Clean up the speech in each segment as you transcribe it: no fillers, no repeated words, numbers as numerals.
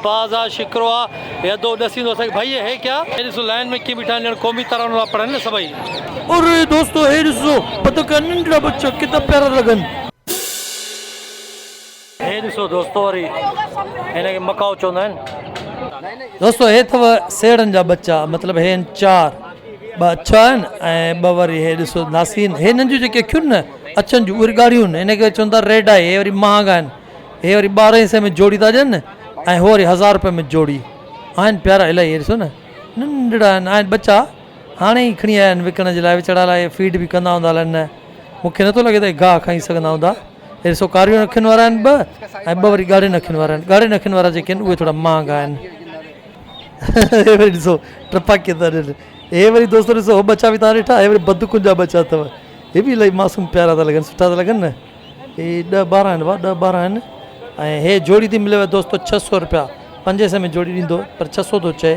बाज़ा शिकवा या दो दसी दो सके भाई है क्या इस लाइन में की बिठा कौमी तरह वाला पढ़न ना सभई। और दोस्तों हे ॾिसो पतो कर नंढड़ा बच्चा कितना प्यारा लगन। हे ॾिसो दोस्तों वरी हिनखे मकाओ चवंदा आहिनि। दोस्तों हे अथव सेड़नि जा बच्चा मतिलबु हे चार ॿ अछा आहिनि ऐं ॿ वरी हे ॾिसो नासीन हे हिननि जूं जेके अखियूं न अछनि जूं उहे ॻाढ़ियूं आहिनि हिनखे चवंदा रेड आहे हे वरी महांगा आहिनि हे वरी 1200 में जोड़ी था ॾियनि ऐं हो वरी 1000 रुपए में जोड़ी आहिनि प्यारा इलाही हे ॾिसो न नंढड़ा आहिनि बच्चा हाणे ई खणी आया आहिनि विकण जे लाइ विचड़ा लाइ फीड बि कंदा हूंदा अलाए न मूंखे नथो लॻे त गाह खाई सघंदा हूंदा। हे ॾिसो कारियूं अखियुनि वारा आहिनि ॿ ऐं ॿ वरी ॻाढ़ियुनि अखियुनि वारा आहिनि ॻाढ़ियुनि अखियुनि वारा जेके आहिनि उहे थोरा महांगा आहिनि। हे वरी ॾिसो टपाके था ॾियनि हे वरी दोस्तो ॾिसो हो बच्चा बि तव्हां ॾिठा हे वरी बदुकुनि जा बच्चा अथव हे बि इलाही मासूम प्यारा था लॻनि सुठा था लॻनि न हे 10-12 आहिनि 10-12 आहिनि ऐं हे जोड़ी थी मिलेव दोस्तो 600 रुपया 500 में जोड़ी ॾींदो पर 600 थो चए।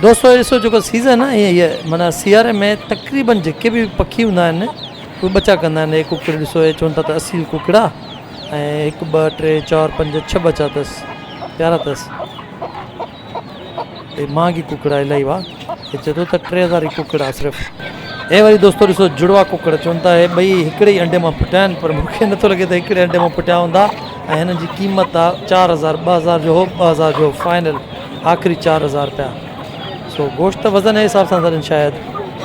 दोस्तो ॾिसो जेको सीज़न आहे ईअं माना सियारे में तक़रीबन जेके बि पखी हूंदा आहिनि उहे बचा कंदा आहिनि। हे कुकड़ ॾिसो हे चवनि था त असील कुकड़ा ऐं 1 2 3 4 5 6 बचा अथसि प्यारा अथसि। हे महांगी कुकड़ा इलाही वाह हे चए थो त 3000 ई कुकड़ा सिर्फ़ु। हे वरी दोस्तो ॾिसो जुड़वा कुकड़ चवनि था हे ॿई हिकिड़े ई अंडे मां फुटिया आहिनि पर मूंखे नथो लॻे त हिकिड़े अंडे मां फुटिया हूंदा ऐं हिननि जी क़ीमत आहे 4000 2000 जो हो 2000 जो फाइनल आख़िरी 4000 रुपया। सो गोश्त वज़न जे हिसाब सां अथनि शायदि।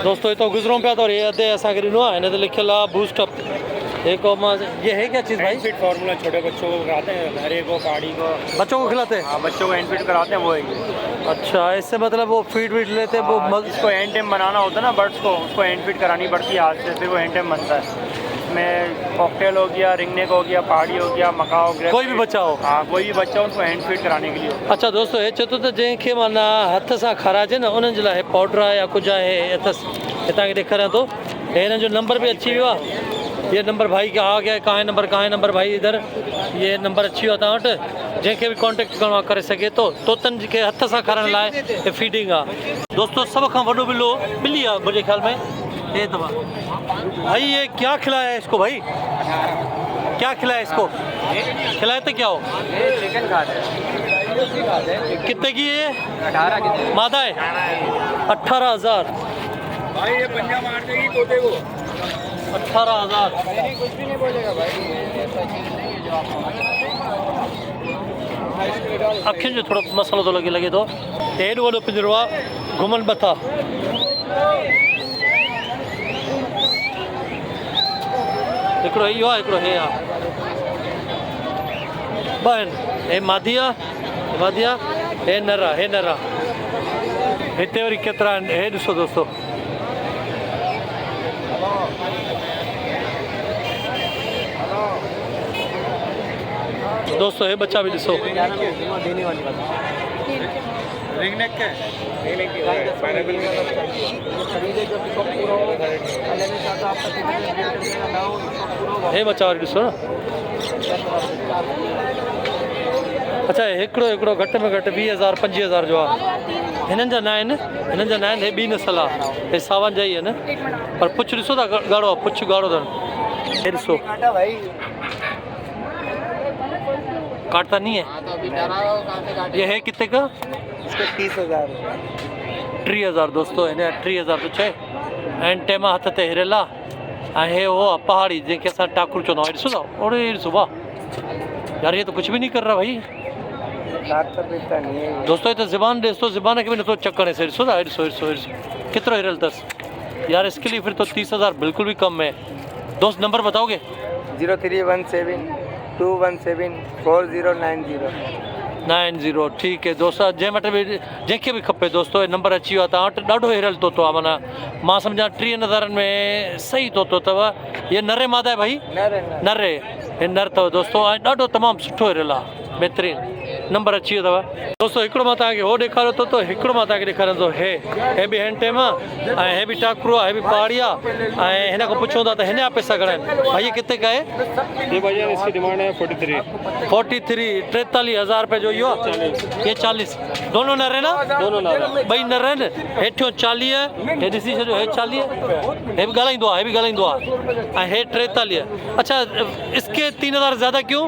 दोस्तों हितो गुज़रूं पिया तो ये अधे असांखे ॾिनो आहे हिन ते लिखियल आहे बूस्टअप एक ये है क्या चीज़ भाई? फिट फार्मूला छोटे बच्चों को कराते हैं हरे को पहाड़ी को बच्चों को खिलाते हैं? हाँ बच्चों को हैंड फिट कराते हैं वो है। अच्छा इससे मतलब वो फीड वीड लेते हैं वो इसको हैंड टेम बनाना होता है ना बर्ड्स को उसको हैंड फिट करानी पड़ती है हाथ से फिर वो हैंड टेम बनता है। इसमें कॉकटेल हो गया रिंगनेक हो गया पहाड़ी हो गया मकाओ कोई भी बच्चा हो। हाँ कोई भी बच्चा हो उसको हैंड फिट कराने के लिए। अच्छा दोस्तों हे चए थो त जंहिंखे माना हथ सां खाराइजे न उन्हनि जे लाइ पाउडर आहे या कुझु आहे अथसि हे तव्हांखे ॾेखारियां थो हे हिननि जो नंबर बि अची वियो आहे ये नंबर भाई का आ गया कहाँ है नंबर भाई इधर ये नंबर अची वियो आहे तव्हां वटि जंहिंखे बि कॉन्टेक्ट करिणो आहे करे सघे थो तोतनि जेके हथ सां खाराइण लाइ हे फीडिंग आहे। दोस्तों सब खां वॾो ॿिली आहे मुंहिंजे ख्याल में ये दवा भाई ये क्या खिलाया है इसको भाई क्या खिलाया इसको खिलाए तो क्या हो? चिकन खाते हैं। कितने की है? 18 की मादा है 18,000 भाई ये पंजा मार देगी तोते को 18,000 कुछ भी नहीं बोलेगा भाई ऐसा चीज नहीं है जो आप अखियुनि जो थोरो मसालो थो लॻे थो हेॾो वॾो पिंजरो आहे घुमनि मथा हिकिड़ो इहो आहे हिकिड़ो हे आहे ॿ आहिनि हे मादी आहे हे नर आहे हिते वरी केतिरा आहिनि हे ॾिसो दोस्तो दोस्तों ये बच्चा भी दिसो देने वाली बात रिंग नेक के पाइनएप्पल हे बच्चा वारी ॾिसो न। अच्छा हिकिड़ो घटि में घटि 20,000 25,000 जो आहे हिननि जा न आहिनि हे ॿी नसल आहे हे सावन जा ई आहिनि पर पुछ ॾिसो था ॻाढ़ो आहे पुछ ॻाढ़ो अथनि हे ॾिसो काटता नहीं है ये है कितने का? इसके 30,000 30,000 दोस्तों हिन 30,000 तो चए एंड टेमा हथ ते हिरियल आहे हे हो पहाड़ी जंहिंखे असां टाकुर चवंदा आहियूं ॾिसो था ओड़े ॾिसो वाह यार ये तो कुछ भी नहीं कर रहा भाई दोस्तों ये तो ज़बान दोस्तों ज़बान के भी नथो चक्कर है ॾिसो था ॾिसो कितना हिरियल अथसि यार इसके लिए फिर तो 30,000 बिल्कुल भी कम है। दोस्त नंबर बताओगे? 0317 217 4090 ठीक है दोस्तों जंहिंखे बि खपे दोस्तों नंबर अची वियो आहे तव्हां वटि ॾाढो हिरियल तोतो आहे माना मां सम्झां 30,000 में सही तोतो अथव ये नरे मादा आहे भाई नरे हे नर अथव दोस्तों ऐं ॾाढो तमामु सुठो हिरियल आहे बहितरीनु नंबर अची वियो अथव दोस्तों हिकिड़ो मां तव्हांखे हो ॾेखारियो तो हिकिड़ो मां तव्हांखे ॾेखारियां थो हे बि हैंड टेम आहे ऐं हे बि टाकुरो आहे हे बि पहाड़ी आहे ऐं हिन खां पुछूं था त हिन जा पैसा घणा आहिनि भाई ये कितने का है? ये भैया इसकी डिमांड है 43 43,000 रुपए जो इहो आहे ये 40 दोनों नर है ना? दोनों नर ॿई नर आहिनि हेठियों 40 हे ॾिसी छॾियो हे 40 हे बि ॻाल्हाईंदो आहे ऐं हे 43। अच्छा इसके 3,000 ज़्यादा क्यों?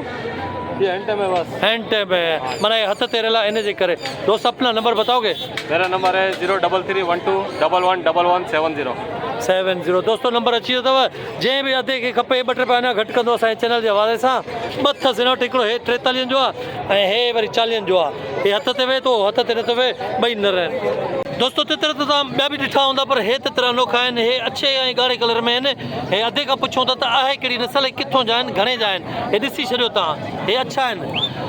ये हैंड टाइम है बस। हैंड टैब है माना हथ तेरेला इन जे करे। दोस्त अपना नंबर बताओगे? मेरा नंबर है 03312111170। 70। दोस्तों नंबर अची वियो अथव। जंहिं बि अधे खे खपे 2 रुपया अञा घटि कंदो असांजे चैनल जे हवाले सां। 2 अथसि हिन वटि, हिकिड़ो हे 43 जो आहे ऐं हे वरी 40 जो आहे। हे हथ ते वेहे थो, हथ ते नथो वेहे, ॿई न रहनि। दोस्तों तितर त तव्हां ॿिया बि ॾिठा हूंदा पर हे तितर अनोखा आहिनि। हे अच्छे ऐं ॻाढ़े कलर में आहिनि। हे अधे खां पुछूं त आहे कहिड़ी नस्ल, किथों जा आहिनि, घणे जा आहिनि, हे ॾिसी छॾियो तव्हां। हे अच्छा आहिनि।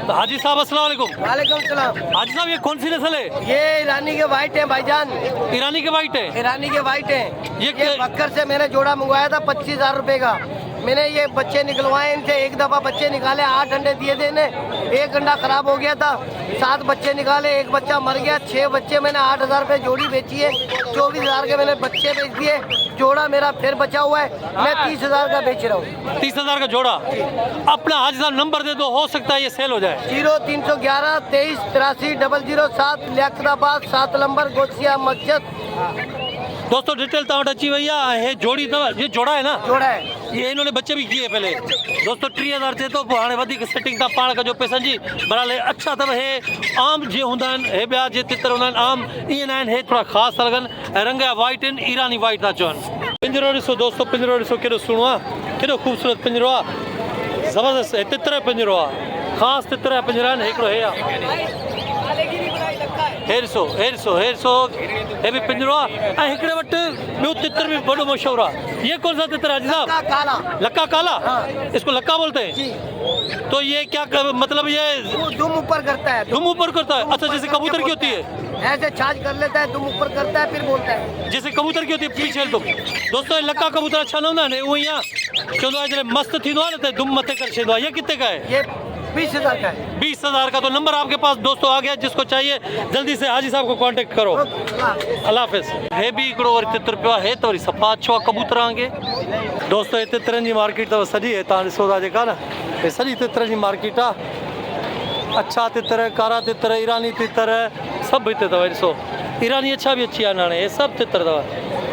तो हाजी साहब अस्सलाम वालेकुम। वालेकुम सलाम। हाजी साहब ये कौन सी नस्ल है? ये ईरानी के वाइट है भाईजान, ईरानी के वाइट है। ईरानी के वाइट है। ये ये बक्कर से मैंने जोड़ा मंगवाया था 25,000 रुपए का। मैंने ये बच्चे निकलवाए इनसे, एक दफ़ा बच्चे निकाले, 8 अंडे दिए थे इन्हें, 1 अंडा खराब हो गया था। 7 बच्चे निकाले, 1 बच्चा मर गया। 6 बच्चे मैंने 8,000 रुपये जोड़ी बेची है। 24,000 के मैंने बच्चे बेच दिए। जोड़ा मेरा फिर बचा हुआ है, मैं 30,000 का बेच रहा हूँ। 30,000 का जोड़ा। अपना हाजी साहब नंबर दे दो, हो सकता है ये सेल हो जाए। 0311 23 83 007 लियाकताबाद 7 नंबर गोसिया मस्जिद। दोस्तों डिटेल तव्हां वटि अची वई आहे। हे जोड़ी अथव, ये जोड़ा है ना? जोड़ा है। ये इन्होंने बच्चे भी किए पहले। दोस्तों 30,000 चे तो हाणे वधीक सेटिंग था पाण कजो पैसनि जी। बहरहाल हे अच्छा अथव। हे आम जीअं हूंदा आहिनि, हे ॿिया जीअं तितर हूंदा आहिनि आम ईअं न आहिनि। हे थोरा ख़ासि था लॻनि ऐं रंग जा वाइट आहिनि, ईरानी वाइट था चवनि। पिंजरो ॾिसो दोस्तों, पिंजरो ॾिसो केॾो सुहिणो आहे, केॾो ख़ूबसूरत पिंजरो आहे, ज़बरदस्त। हे तितर जो पिंजरो आहे, ख़ासि तितर जा पिंजरा आहिनि। हिकिड़ो हे आहे, हे ॾिसो, हे ॾिसो, हे ॾिसो, हे बि पिंजरो आहे। ऐं हिकिड़े वटि ॿियो तितर बि वॾो मशहूरु आहे। ये कौन सा तितर है हाजी साहब? काला। लक्का काला। इसको लक्का बोलते हैं। जी। तो ये क्या मतलब ये वो दुम ऊपर करता है। दुम ऊपर करता है? अच्छा, जैसे कबूतर की होती है, ऐसे छाछ कर लेता है, दुम ऊपर करता है, फिर बोलता है। जैसे कबूतर की होती है पीछे तो। दोस्तों ये लक्का कबूतर अच्छा न हूंदा आहिनि, उहो ईअं चवंदो आहे जॾहिं मस्तु थींदो आहे न त दुम मथे करे छॾींदो आहे। ये कितने का है? ये 20,000 का है। 20,000 का। तो नंबर आपके पास दोस्तों आ गया, जिसको चाहिए जल्दी से हाजी साहब को कांटेक्ट करो। अल्लाह हाफ़िज़। हे भी हिकिड़ो वरी तितर पियो आहे, हे त वरी सफ़ा अच्छो आहे कबूतर वांगे। दोस्तों हे तितरनि जी मार्केट अथव सॼी। हे तव्हां ॾिसो था जेका न, हे सॼी तितरनि जी मार्केट आहे। अच्छा तितर, कारा तितर, ईरानी तितर सभु हिते अथव। ॾिसो ईरानी अच्छा भी अच्छी आहे हाणे। हे सभु तितर अथव,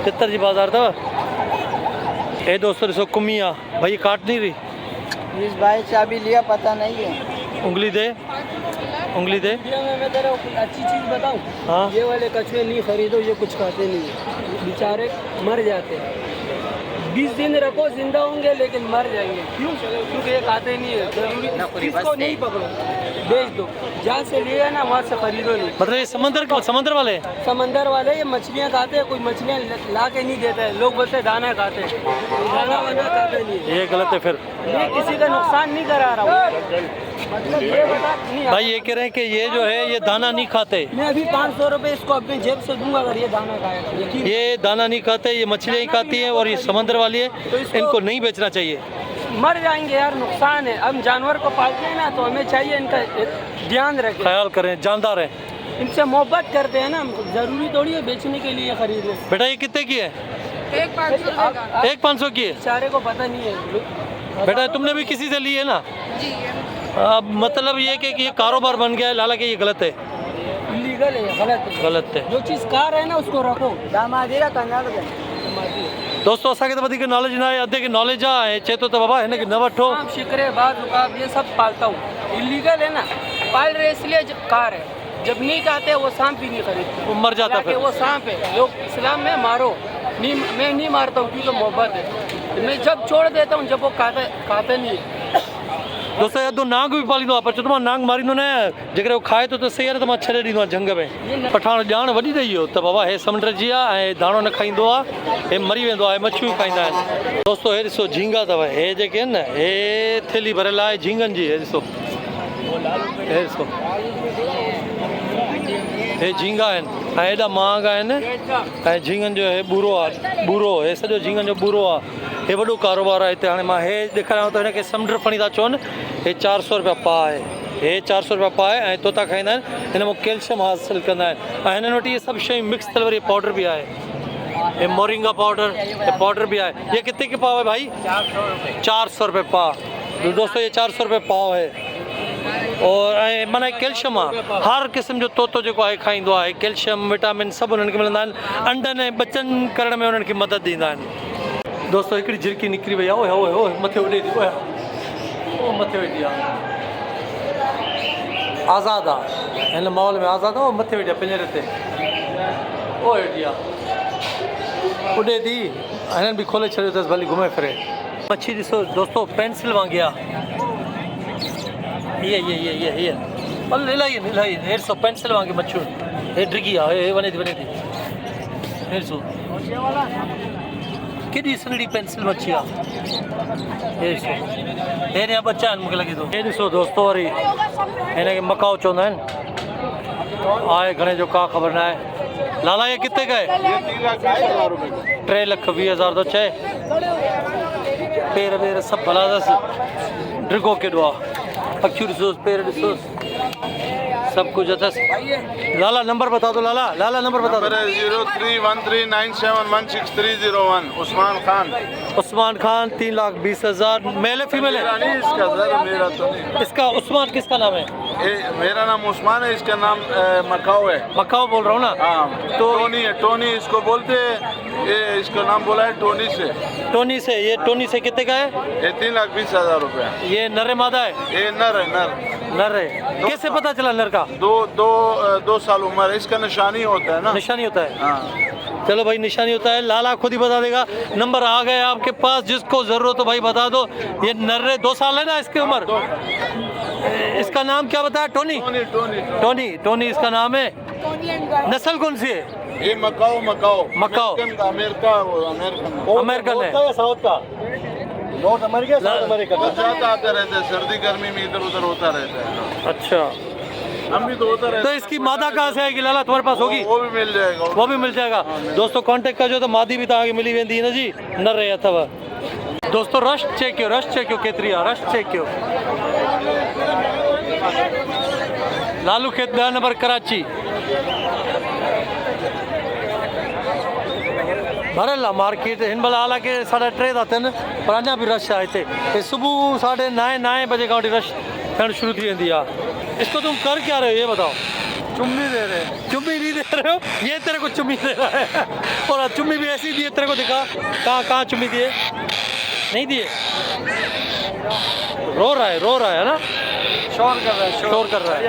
तितर जी बाज़ार अथव। हे दोस्तों ॾिसो कुमी आहे भाई, काट नहीं रही। इस भाई चाबी लिया पता नहीं है। उंगली दे, उंगली दे। मैं तेरा अच्छी चीज़ बताऊं, हाँ। ये वाले कछुए नहीं खरीदो, ये कुछ खाते नहीं है, बेचारे मर जाते हैं। 20 दिन रखो जिंदा होंगे लेकिन मर जाएंगे। क्यों? क्योंकि ये खाते नहीं है। जरूरी इसको नहीं पकड़ो, बेच दो। जहाँ से लिए ना वहाँ से खरीदो नहीं। मतलब ये समंदर वाले हैं? समंदर वाले ये मछलियाँ खाते हैं, कोई मछलियाँ ला के नहीं देता है। लोग बोलते हैं दाना खाते हैं, दाना वाना खाते नहीं है। ये गलत है फिर। ये किसी का नुकसान नहीं करा रहा हूँ, मतलब ये बता नहीं। भाई ये कह रहे हैं कि ये जो है ये दाना नहीं खाते। मैं अभी 500 रुपये इसको अपने जेब से दूंगा अगर ये दाना खाएगा। यकीन ये दाना नहीं खाते, ये मछलियाँ ही खाती हैं और ये समंदर वाली है, इनको नहीं बेचना चाहिए। मर जाएंगे यार, नुकसान है। हम जानवर को पालते हैं ना, तो हमें चाहिए इनका ध्यान रखें, ख्याल करें, जानदार हैं। इनसे मोहब्बत करते हैं ना हम। जरूरी थोड़ी है बेचने के लिए खरीदो। बेटा ये कितने की है? 1,500 की है। बेचारे को पता नहीं है। बेटा तुमने भी किसी से ली है ना? अब मतलब ये कि ये कारोबार बन गया है, हालांकि ये गलत है। इलीगल है, गलत है। गलत है। जो चीज़ कार है ना उसको रखो। दामादीरा कन्नड़ में। दोस्तों असांखे त वधीक नॉलेज न आहे, अधे खे नॉलेज आहे। चए थो त बाबा हिनखे न वठो। हाँ, शिकरे बाज उकाब ये सब पालता हूँ। इलीगल है ना, पाल रहे इसलिए कार है। जब नहीं चाहते वो सांप भी नहीं खरीदते, वो मर जाता हालांकि फिर। वो सांप है। लोग इस्लाम में मारो नहीं, मैं नहीं मारता हूँ क्योंकि मोहब्बत है। मैं जब छोड़ देता हूँ जब वो खाते नहीं है। दोस्तों अधु नांग भी पालींदो आहे, पर चवंदो मां नांग मारींदो न आहियां। जेकर उहो खाए थो त सही आहे, न त मां छॾे ॾींदो आहियां झंग में। पठाण ॼाण वॾी ॾेई वियो त बाबा हे समुंड जी आहे ऐं दाणो न खाईंदो आहे, हे मरी वेंदो आहे, मच्छियूं खाईंदा आहिनि। दोस्तों हे ॾिसो झींगा अथव, हे जेके आहिनि न, हे थैली भरियल आहे झींगनि जी। हे ॾिसो, हे ॾिसो, हे झींगा आहिनि ऐं हेॾा महांगा आहिनि। ऐं झींगनि जो हे बूरो आहे, बूरो, हे सॼो झींगनि जो बूरो आहे। हे वॾो कारोबार आहे हिते। हाणे मां हे ॾेखारियांव थो, हिनखे समुंड फणी था चवनि। हे 400 रुपया पाउ आहे, हे 400 रुपया पाउ आहे ऐं तोता खाईंदा आहिनि। हिन मां कैल्शियम हासिलु कंदा आहिनि ऐं हिननि वटि इहे सभु शयूं मिक्स थियल वरी पाउडर बि आहे। ये मोरिंगा पाउडर, ये पाउडर भी आए। ये कितने के पाव है भाई? 400 रुपये पाव। दोस्तों ये 400 रुपये पाव है। और माना कैल्शियम आहे, हर क़िस्म जो तोतो जेको आहे खाईंदो आहे। कैल्शियम, विटामिन सभु उन्हनि खे मिलंदा आहिनि। अंडनि ऐं बचनि करण में उन्हनि खे मदद ॾींदा आहिनि। दोस्तों हिकिड़ी झिरकी निकिरी वई आहे, ओए ओए ओए मथे उॾे थी, ओए मथे वेठी आहे। आज़ाद आहे हिन मॉल में आज़ाद आहे मथे वेठी आहे पिंजरे ते ओ हेठी आहे उॾे थी हिननि बि खोले छॾियो अथसि भली घुमे फिरे मच्छी ॾिसो दोस्तो पेंसिल वांगी आहे ये इलाही 150 पेंसिल वांगी मच्छियूं हे डिगी आहे हे वञे थी हेॾि ॾिसो केॾी सनड़ी पेंसिल मच्छी आहे हे ॾिसो हे जा बच्चा आहिनि मूंखे लॻे थो हे ॾिसो दोस्तो वरी हिनखे मकाओ चवंदा आहिनि आहे घणे जो का ख़बर न आहे लाला ये कितने का है 3,20,000 तो चए पेर वेर सब भला अथसि ड्रिगो केॾो आहे अखियूं ॾिसोसि पेर ॾिसोसि सब कुछ अथसि लाला नंबर बता दो लाला नंबर बता दो 0313971630 उस्मान खान 3,20,000 मेल है फीमेल है इसका सर मेरा तो नहीं इसका उस्मान किसका नाम है मेरा नाम उस्मान है इसका नाम मकाओ है मकाओ बोल रहा हूँ ना हाँ तो टोनी है टोनी इसको बोलते हैं ये इसका नाम बोला है टोनी से ये टोनी से कितने का है ये 3,20,000 रुपया ये नर है मादा है ये नर है नर है कैसे पता चला नर का दो साल उम्र है इसका निशानी होता है ना निशानी होता है हाँ चलो भाई निशानी होता है लाला खुद ही बता देगा नंबर आ गए आपके पास जिसको जरूरत हो भाई बता दो ये नर्रे 2 साल है ना इसकी उम्र इसका नाम क्या बताया टोनी टोनी इसका नाम है नस्ल कौन सी है ये मकाओ अमेरिकन है साउथ का जाता आते रहते हैं सर्दी गर्मी में इधर उधर होता रहता है अच्छा हम भी तो होता रहता तो इसकी मादा कहाँ से आएगी लाला तुम्हारे पास होगी वो भी मिल जाएगा दोस्तों कांटेक्ट कजो तो मादी भी तव्हांखे मिली वेंदी न जी न रहे अथव दोस्तों रश चेक कयो केतिरी आहे रश चेक कयो लालू खेत 10 नंबर कराची भरियल आहे मार्केट हिन महिल हालांकि 3:30 था थियनि पर अञा बि रश आहे हिते सुबुह 9:30 बजे खां वठी रश थियणु शुरू थी वेंदी आहे इसको तुम कर क्या रहे हो ये बताओ चुम्मी दे रहे चुम्मी नहीं दे रहे हो ये तेरे को चुम्मी दे रहा है और चुम्मी भी ऐसी दिए तेरे को दिखा कहाँ चुम्मी दिए नहीं दिए रो रहा है ना शोर कर रहा है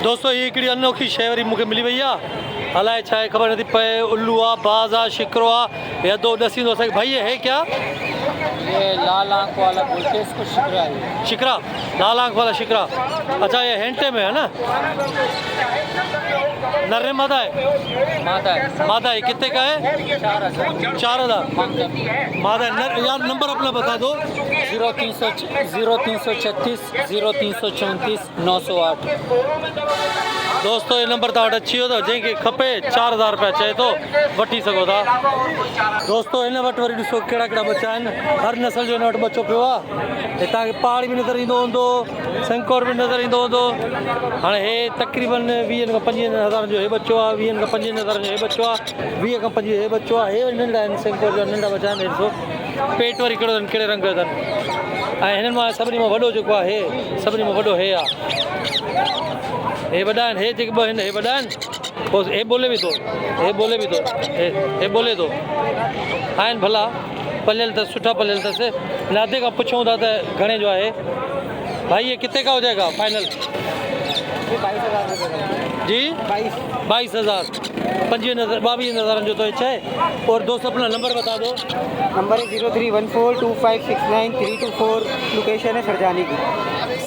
दोस्तों ये हिकिड़ी अनोखी शइ वरी मूंखे मिली वई आहे अलाए छा आहे ख़बर नथी पए उल्लू आहे बाज़ आहे शिकरो आहे या दो ॾसींदो असांखे भाई ये है क्या ये लाल आंख वाला बोलते हैं इसको शिकरा है शिकरा लाल आंख वाला शिकरा अच्छा ये हेंटे में है ना नर्रे मादा है मादा है कितने का है 4,000 मादा है यार नंबर अपना बता दो 0336 0334 908 दोस्तों ये नंबर तव्हां वटि अची वियो अथव जंहिंखे खपे 4,000 रुपया चए थो वठी सघो था दोस्तों हिन वटि वरी ॾिसो कहिड़ा कहिड़ा बच्चा आहिनि हर नस्ल जो हिन वटि बच्चो पियो आहे हे तव्हांखे पहाड़ बि नज़र ईंदो हूंदो संकोर बि नज़र ईंदो हूंदो हाणे हे तक़रीबन 20 खां 25 हज़ारनि जो हे बच्चो आहे 20 खां 25 हज़ारनि जो हे बच्चो आहे 20 खां 25 हे बच्चो आहे हे नंढा आहिनि संकोर जो नंढा बच्चा आहिनि ॾिसो पेट वरी कहिड़ो अथनि कहिड़े रंग जो अथनि ऐं हिननि मां सभिनी मां वॾो जेको आहे सभिनी मां वॾो हे आहे हे वॾा आहिनि हे जेके ॿ आहिनि हे वॾा आहिनि पोइ हे बोले बि थो हे बोले थो आहिनि भला पलियल अथसि सुठा पलियल अथसि नादे खां पुछूं था त घणे जो आहे भाई ये कितने का हो जाएगा फाइनल 22,000 जी 22,000 22,000 जो तो इच्छा है और दोस्त अपना नंबर बता दो नंबर है 03142569 लोकेशन है सरजानी की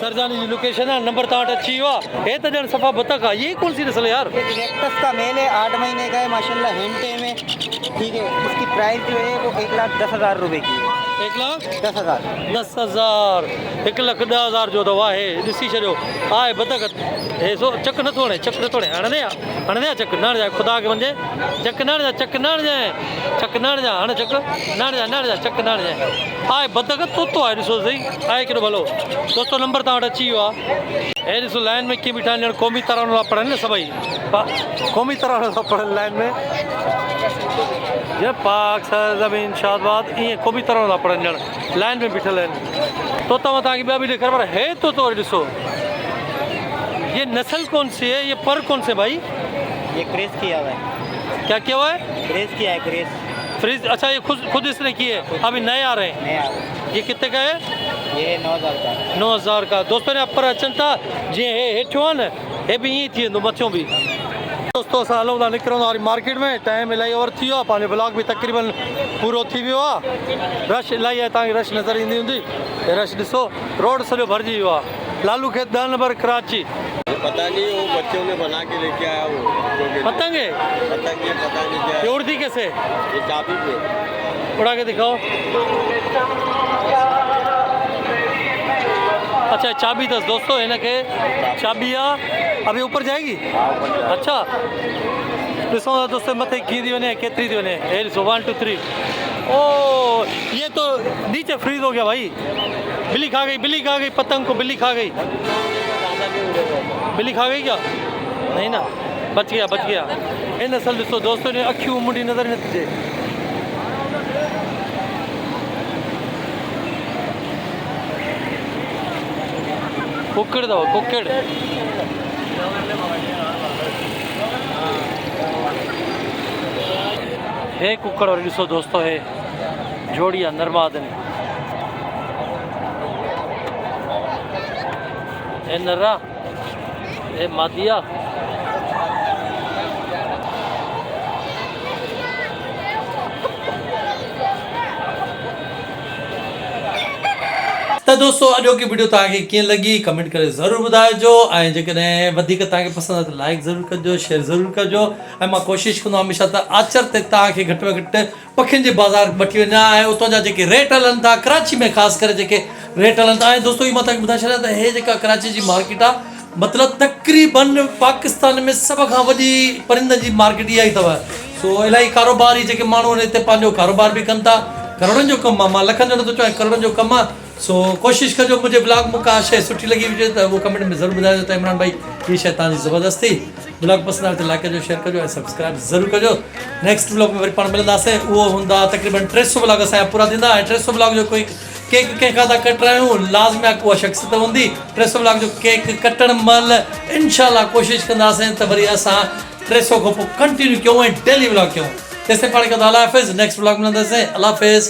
सरजानी जी लोकेशन है नंबर तव्हां वटि अची वियो आहे हे त ॼण सफ़ा बतख आहे ये कौन सी नस्ल है यार ये इलेक्टस का मेल है 8 महीने का है माशाल्लाह हेंटे में ठीक है उसकी प्राइस जो है वो 1,10,000 रुपए की है 1,10,000 1,10,000 जो अथव आहे ॾिसी छॾियो आहे बतख हे सो चक नथो हणे हणंदे आहे चक न हणजांइ ख़ुदा खे वञे चक न हणजांइ चक न हणजांइ हाणे चक न हणजांइ चक न हणजांइ आहे बतख तोतो आहे ॾिसो सही आहे केॾो भलो दोस्तो नंबर तव्हां वटि अची वियो आहे हे ॾिसो लाइन में कीअं बीठा आहिनि ॼण क़ौमी तरानो था पढ़नि न सभई क़ौमी तरानो था पढ़नि लाइन में जीअं पाक ज़मीन शादबाद ईअं क़ौमी तरानो था पढ़नि ॼण लाइन में बीठल आहिनि तो तव्हां तव्हांखे ॿिया बि ॾेखार पर हे तोतो वरी ॾिसो ये नस्ल कौन सी है ये पर कौन से भाई ये क्रेज किया हुआ है क्या हुआ है क्रेज किया है क्रेज फ्रीज अच्छा ये खुद इसने किए अभी नए आ रहे हैं ये कितने का है? ये 9,000 का 9,000 का। दोस्तों ने अपर अचन था जी हेठो है न हे भी ईअं थी वेंदो मथियों भी। दोस्तों असां हलूं था निकिरूं था मार्केट में, टाइम इलाही ओवर थी वियो आहे, पंहिंजो ब्लॉग भी तक़रीबन पूरो थी वियो आहे। रश इलाही आहे, तव्हांखे रश नज़र ईंदी हूंदी। हे रश ॾिसो, रोड सॼो भरिजी वियो आहे। लालू खेत 10 नंबर कराची। पता नहीं वो बच्चों ने बना के लेके आया वो पतंग है? पतंग ये पता नहीं क्या ये है। उड़ती कैसे? ये चाबी पे उड़ा के दिखाओ। अच्छा चाबी दस दोस्तों इनके चाबी आहे अभी ऊपर जाएगी। अच्छा ॾिसो था दोस्तों मथे कीअं थी वञे केतिरी थी वञे। हे ॾिसो 1 2 3। ओ ये तो नीचे फ्रीज हो गया भाई। बिल्ली खा गई पतंग को। बिल्ली खा गई क्या? नहीं ना, बच गया। इन असल ॾिसो दोस्तों ने अखियूं मुंडी नज़र न अचे। कुकड़ दो कुकड़। हे कुकड़ और ॾिसो दोस्तों हे जोड़िया नरमादन। हे नर्रा हे मादिया। तो दोस्तों अॼोकी वीडियो तव्हांखे कीअं लॻी कमेंट करे ज़रूरु ॿुधाइजो। ऐं जेकॾहिं वधीक तव्हांखे पसंदि आहे त लाइक ज़रूरु कजो, शेयर ज़रूरु कजो। ऐं मां कोशिशि कंदो हमेशह त आचर ते तव्हांखे घटि में घटि पखियुनि जे बाज़ार वठी वञा ऐं उतां जा जेके रेट हलनि था कराची में ख़ासि करे जेके रेट हलनि था। ऐं दोस्तों इहो मां तव्हांखे ॿुधाए छॾियां त हे जेका कराची जी मार्केट आहे मतिलबु तक़रीबन पाकिस्तान में सभ खां वॾी परिंदनि जी मार्केट इहा ई अथव। सो इलाही कारोबारी जेके माण्हू आहिनि हिते पंहिंजो कारोबार बि कनि था। करोड़नि जो कमु आहे, मां लखनि जो नथो चवां, करोड़नि जो कमु आहे। सो कोशिशि कजो मुंहिंजे ब्लॉग में का शइ सुठी लॻी हुजे त उहो कमेंट में ज़रूरु ॿुधाइजो त इमरान भाई हीअ शइ तव्हांजी ज़बरदस्ती। ब्लॉग पसंदि आयो त लाइक कजो, शेयर कजो ऐं सब्सक्राइब ज़रूरु कजो। नेक्स्ट ब्लॉग में वरी पाण मिलंदासीं। उहो हूंदा तक़रीबन 300 ब्लॉग असांजा पूरा थींदा। ऐं 300 ब्लॉग जो कोई केक कंहिंखां था कट रहिया आहियूं लाज़मी आहे उहा शख़्सियत हूंदी। 300 ब्लॉग जो केक कटण महिल इंशाल्लाह कोशिशि कंदासीं त वरी असां 300 खां पोइ कंटिन्यू कयूं ऐं डेली ब्लॉग कयूं। तेसिताईं पाण खे अल्लाह हाफ़िज़। Next blog मिलंदासीं। अल्लाह हाफ़िज़।